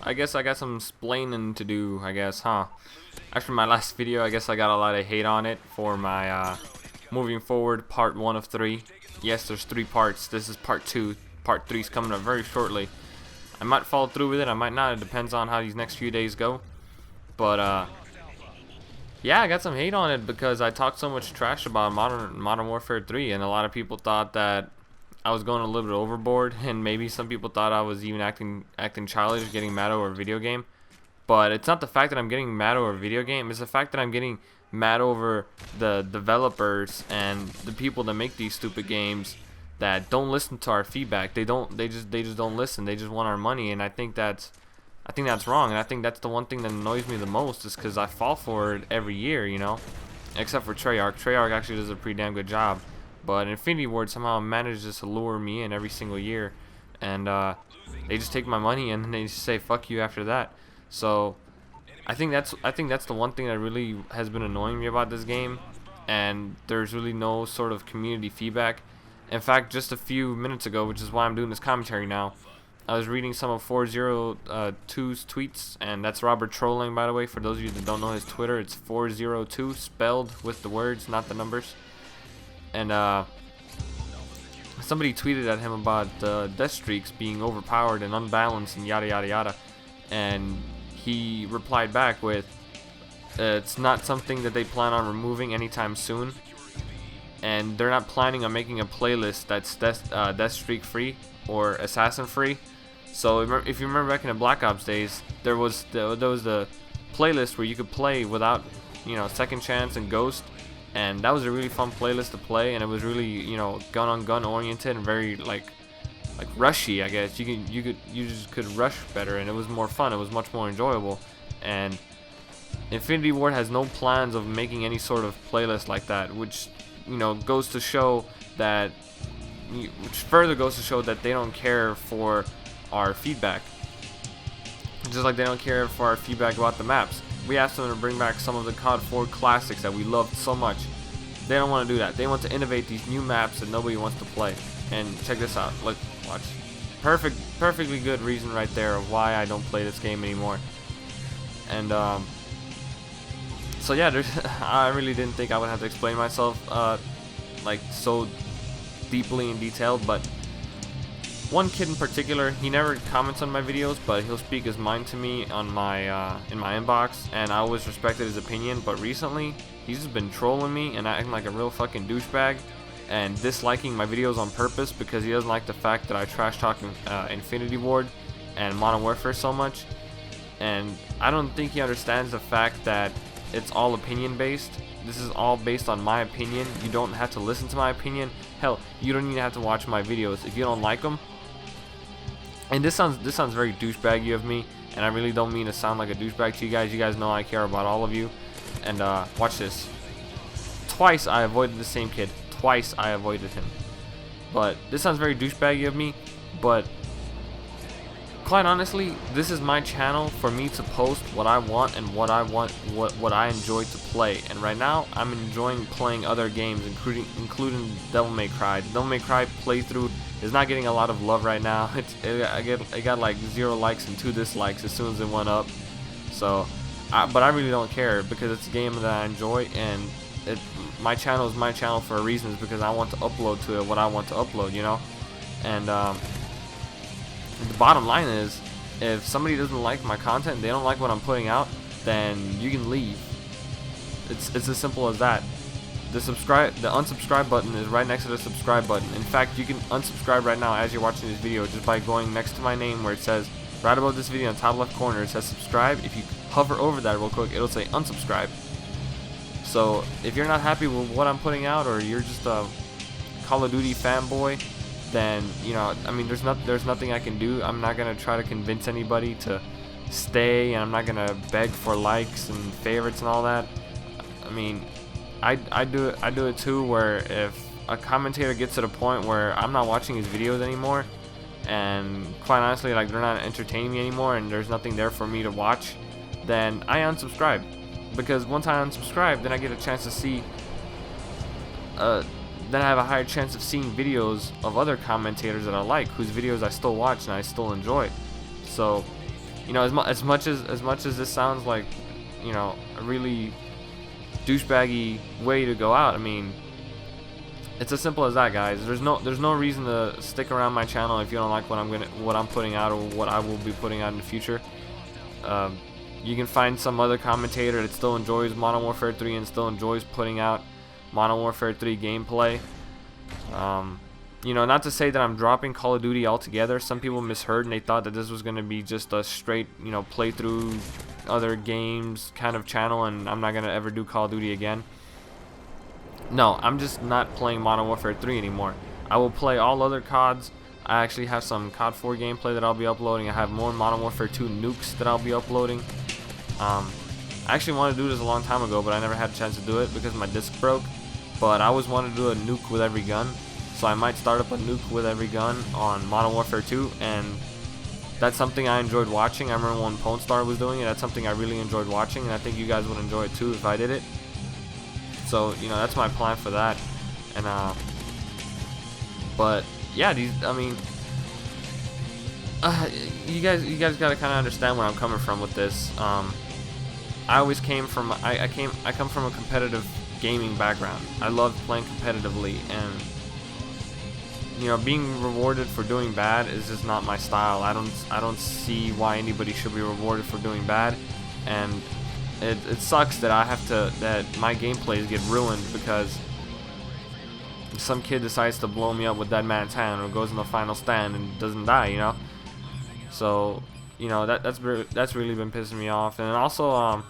I guess I got some splaining to do, I guess, huh? After my last video, I guess I got a lot of hate on it for my moving forward part 1 of 3. Yes, there's 3 parts. This is part 2. Part 3 is coming up very shortly. I might follow through with it, I might not. It depends on how these next few days go. But yeah, I got some hate on it because I talked so much trash about Modern Warfare 3, and a lot of people thought that I was going a little bit overboard, and maybe some people thought I was even acting childish, getting mad over a video game. But it's not the fact that I'm getting mad over a video game, it's the fact that I'm getting mad over the developers and the people that make these stupid games that don't listen to our feedback. They just don't listen. They just want our money, and I think that's wrong. And I think that's the one thing that annoys me the most, is because I fall for it every year, you know. Except for Treyarch. Treyarch actually does a pretty damn good job. But Infinity Ward somehow manages to lure me in every single year, and they just take my money and they just say fuck you after that. So I think that's the one thing that really has been annoying me about this game, and there's really no sort of community feedback. In fact, just a few minutes ago, which is why I'm doing this commentary now, I was reading some of 402's tweets, and that's Robert trolling, by the way. For those of you that don't know his Twitter, it's 402 spelled with the words, not the numbers. And somebody tweeted at him about death streaks being overpowered and unbalanced and yada yada yada, and he replied back with, it's not something that they plan on removing anytime soon, and they're not planning on making a playlist that's death streak free or assassin free. So if you remember back in the Black Ops days, there was the playlist where you could play without, you know, Second Chance and Ghost. And that was a really fun playlist to play, and it was really, you know, gun on gun oriented and very like rushy, I guess. You just could rush better, and it was more fun. It was much more enjoyable. And Infinity Ward has no plans of making any sort of playlist like that, which, you know, goes to show that, which further goes to show that they don't care for our feedback. Just like they don't care for our feedback about the maps. We asked them to bring back some of the COD 4 classics that we loved so much. They don't want to do that. They want to innovate these new maps that nobody wants to play. And check this out. Look, watch. Perfectly good reason right there of why I don't play this game anymore. And so yeah, I really didn't think I would have to explain myself like so deeply and detailed, but one kid in particular, he never comments on my videos, but he'll speak his mind to me on my in my inbox, and I always respected his opinion. But recently, he's just been trolling me and acting like a real fucking douchebag, and disliking my videos on purpose because he doesn't like the fact that I trash talk Infinity Ward and Modern Warfare so much. And I don't think he understands the fact that it's all opinion based. This is all based on my opinion. You don't have to listen to my opinion. Hell, you don't even have to watch my videos if you don't like them. And this sounds very douchebaggy of me, and I really don't mean to sound like a douchebag to you guys. You guys know I care about all of you. And watch this. Twice I avoided the same kid. Twice I avoided him. But this sounds very douchebaggy of me, but quite honestly, this is my channel for me to post what I want and what I enjoy to play. And right now, I'm enjoying playing other games, including Devil May Cry. The Devil May Cry playthrough is not getting a lot of love right now. It got like 0 likes and 2 dislikes as soon as it went up. So, but I really don't care because it's a game that I enjoy, and my channel is my channel for a reason. It's because I want to upload to it what I want to upload, you know. And the bottom line is, if somebody doesn't like my content, they don't like what I'm putting out, then you can leave. It's as simple as that. The unsubscribe button is right next to the subscribe button. In fact, you can unsubscribe right now as you're watching this video just by going next to my name where it says, right above this video in the top left corner, it says subscribe. If you hover over that real quick, it'll say unsubscribe. So if you're not happy with what I'm putting out, or you're just a Call of Duty fanboy, then, you know, I mean, there's nothing I can do. I'm not gonna try to convince anybody to stay, and I'm not gonna beg for likes and favorites and all that. I mean, I do it too, where if a commentator gets to the point where I'm not watching his videos anymore, and quite honestly, like, they're not entertaining me anymore, and there's nothing there for me to watch, then I unsubscribe. Because once I unsubscribe, then I get a chance to see then I have a higher chance of seeing videos of other commentators that I like, whose videos I still watch and I still enjoy. So you know, as much as this sounds like, you know, a really douchebaggy way to go out, I mean, it's as simple as that, guys. There's no reason to stick around my channel if you don't like what I'm putting out or what I will be putting out in the future. You can find some other commentator that still enjoys Modern Warfare 3 and still enjoys putting out Modern Warfare 3 gameplay. You know, not to say that I'm dropping Call of Duty altogether. Some people misheard and they thought that this was going to be just a straight, you know, play through other games kind of channel, and I'm not going to ever do Call of Duty again. No, I'm just not playing Modern Warfare 3 anymore. I will play all other CODs. I actually have some COD 4 gameplay that I'll be uploading. I have more Modern Warfare 2 nukes that I'll be uploading. I actually wanted to do this a long time ago, but I never had a chance to do it because my disc broke. But I always wanted to do a nuke with every gun. So I might start up a nuke with every gun on Modern Warfare 2, and that's something I enjoyed watching. I remember when PwnStars was doing it. That's something I really enjoyed watching, and I think you guys would enjoy it too if I did it. So, you know, that's my plan for that. And but yeah, I mean, you guys gotta kind of understand where I'm coming from with this. I always came from I come from a competitive gaming background. I love playing competitively, and you know, being rewarded for doing bad is just not my style. I don't see why anybody should be rewarded for doing bad, and it sucks that that my gameplays get ruined because some kid decides to blow me up with Dead Man's Hand or goes in the final stand and doesn't die, you know. So, you know, that's really been pissing me off. And also, I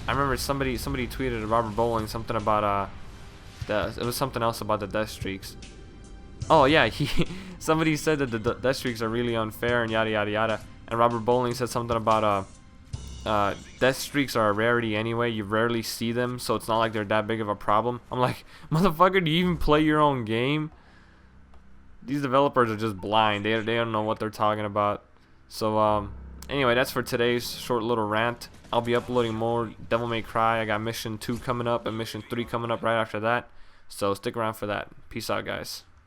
remember somebody tweeted at Robert Bowling something about it was something else about the death streaks. Oh yeah, somebody said that the death streaks are really unfair and yada yada yada. And Robert Bowling said something about death streaks are a rarity anyway. You rarely see them, so it's not like they're that big of a problem. I'm like, motherfucker, do you even play your own game? These developers are just blind. They don't know what they're talking about. So anyway, that's for today's short little rant. I'll be uploading more Devil May Cry. I got Mission 2 coming up and Mission 3 coming up right after that. So stick around for that. Peace out, guys.